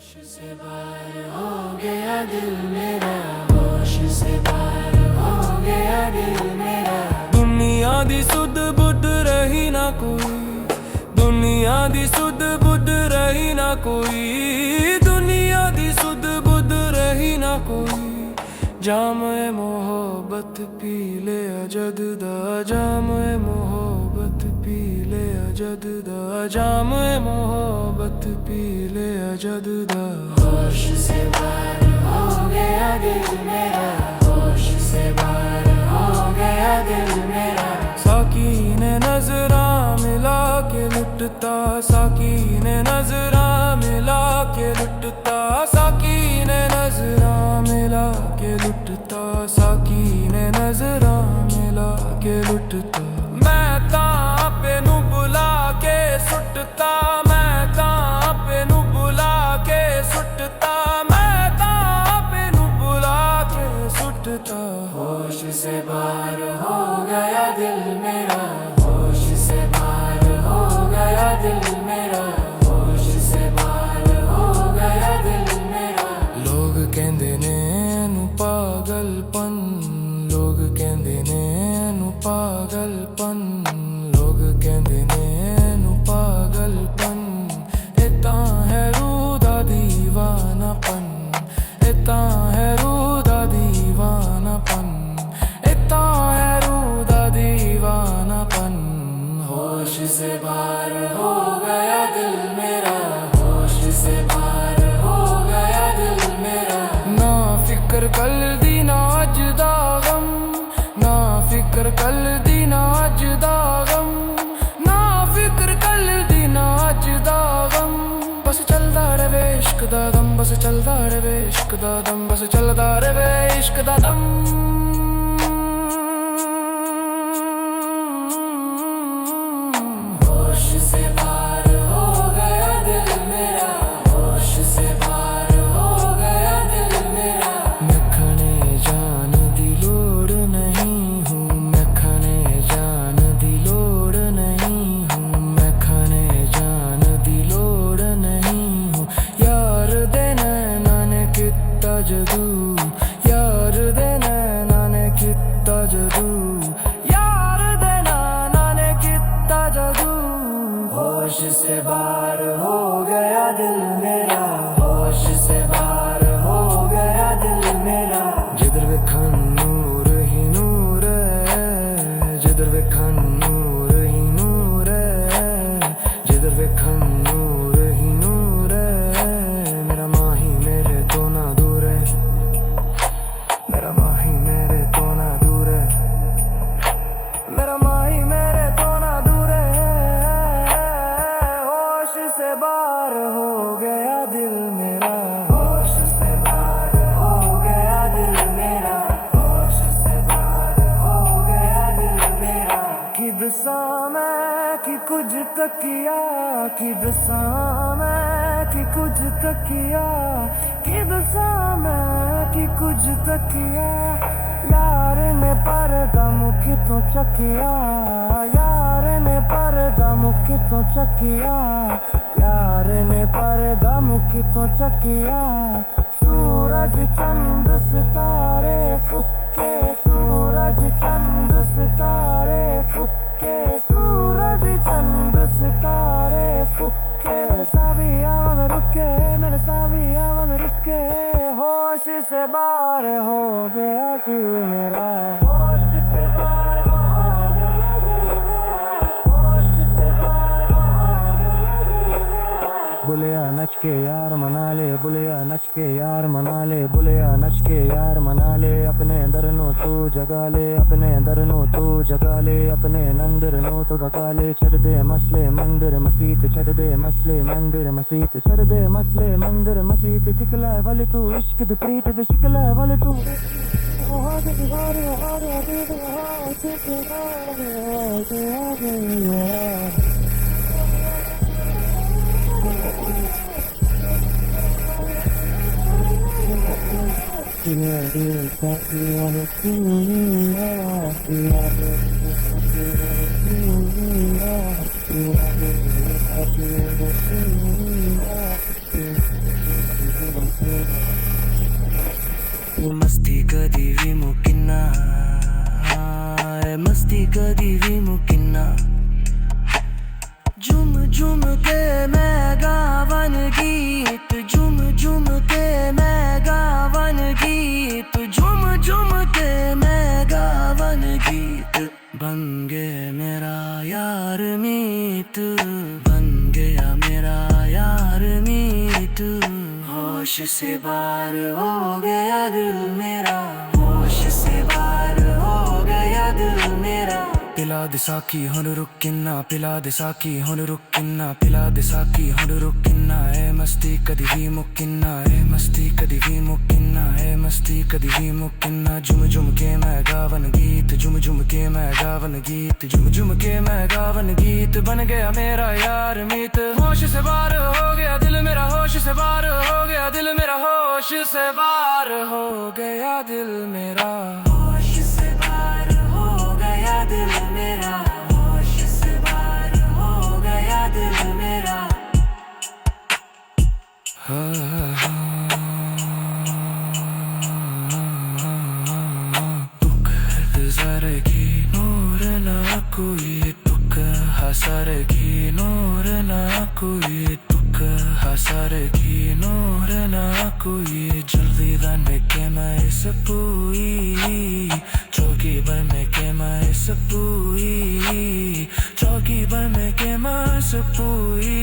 होश से बाहर हो गया दिल मेरा, होश से बाहर हो गया दिल मेरा। दुनिया दी सुध बुध रही ना कोई, दुनिया दी सुध बुध रही ना कोई, दुनिया दी सुध बुध रही ना कोई। जाम ए मोहब्बत पी ले अजद दा, जाम ए मोहब्बत पी ले अजद दा, जाम ए मोहब्बत पी ले अजद दा। होश से बाहर हो गया दिल मेरा, होश से बाहर हो गया दिल मेरा। साकी ने नजरा मिला के लुटता, साकी ने नजरा मिला के लुटता, साकी ने नजरा मिला के लुटता, साकी ने नजरा मिला के लुटता। मैं तां पे नू बुला के सुटता, मैं तां पे नू बुला के सुटता, मैं तां पे नू बुला के सुटता। होश से बाहर हो गया दिल मेरा, होश से बाहर हो गया दिल मेरा, होश से बाहर हो गया दिल मेरा। लोग कहंदे ने नू पागलपन, लोग कहंदे ने नू पागलपन, लोग कहंदे ने नू पागलपन। ए तां है रूह दा दीवानापन, ए तां है रूह दा दीवानापन, ए तां है रूह दा दीवानापन। होश से बाहर हो गया दिल मेरा, होश से बाहर हो गया दिल मेरा। ना फिक्र कल दी ना अज दा गम, ना फिक्र कल दी ना अज दा गम, ना फिक्र कल दी ना अज दा गम। बस चलदा रवे इश्क दा दम, बस चलदा रवे इश्क दा दम, बस चलदा रवे इश्क दा दम। होश से बाहर हो गया दिल मेरा, होश से बाहर हो गया दिल मेरा। मैं खाने जान दी लोड़ नहीं हूँ, मैं खाने जान दी लोड़ नहीं हूँ, मैं खाने जान दी लोड़ नहीं हूँ। यार दे नैना ने कित्ता जदू, यार दे नैना ने कित्ता जदू, यार दे नैना ने कित्ता जदू। होश से बाहर हो गया दिल मेरा, होश से बाहर हो गया दिल मेरा। जिधर वेखन नूर ही नूर है, जिधर वेखन नूर ही नूर है, जिधर वेखन नूर ही नूर है। मेरा माही मेरे तो ना दूर है, मेरा माही मेरे तो ना दूर है, मेरा माही मेरे तो ना दूर है। होश से बाहर हो गया दिल मेरा, होश से बाहर हो गया दिल मेरा, होश से बाहर हो गया दिल मेरा। कि दसा मैं कि कुछ तकिया, कि दसा मैं कि कुछ तकिया, कि दसा मैं कि कुछ तकिया। यार ने पर्दा मुखी तो चकिया, यार ने पर्दा मुखी तो चकिया, यार ने पर्दा मुखी तो चकिया। सूरज चंद सितारे फुक्के, सूरज चंद सितारे फुक्के, सूरज चंद सितारे फुक्के। साविया में रुके, मेरे साविया में रुके। होश से बाहर हो गया दिल मेरा, होश से बाहर हो गया दिल मेरा, होश से बाहर हो गया दिल मेरा। बुलिया नच के यार मना ले, बुलिया नच के यार मना ले, बुलिया नच के यार मना ले। अपने अंदर नो तू जगा ले, अपने अंदर नो तू जगा ले, अपने नंदर नो तो बका ले। छड़ दे मसले मंदिर मसीत, छड़ दे मसले मंदिर मसीत, छड़ दे मसले मंदिर मसीत। चिकला वाले तू इश्क द प्रीत द शिकला वाले तू। मस्ती कदी भी मुकिना मस्ती कदी भी मुकिना झुम झुम के मैं गावन गीत झुम झुम के मैं गावन गीत झुम झुम के मैं गावन गीत बन गया मेरा यार मीत बन गया मेरा यार मीत होश से बाहर हो गया दिल मेरा होश से बाहर हो गया दिल मेरा पिला दे साकी हुन रुकिना पिला दे साकी हुन रुकिना पिला दे साकी हुन रुकिना ए मस्ती कदी भी मुकिना ए मस्ती कदी भी मुकिना ए मस्ती कदी भी मुकिना झुम झुम के मैं गावन गीत झुम झुम के मैं गावन गीत झुम झुम के मैं गावन गीत बन गया मेरा यार मीत होश से बाहर हो गया दिल मेरा होश से बाहर हो गया दिल मेरा होश से बाहर हो गया दिल मेरा होश से बाहर हो गया दिल मेरा होश से बाहर हो गया दिल मेरा दुख हज़ार की नूर ना कोई दुख हज़ार की नूर ना कोई दुख हज़ार की नूर ना कोई जल्दी रन के मैं सपूई चौकी बन के मैं सपूई चौकी बन के मैं सपूई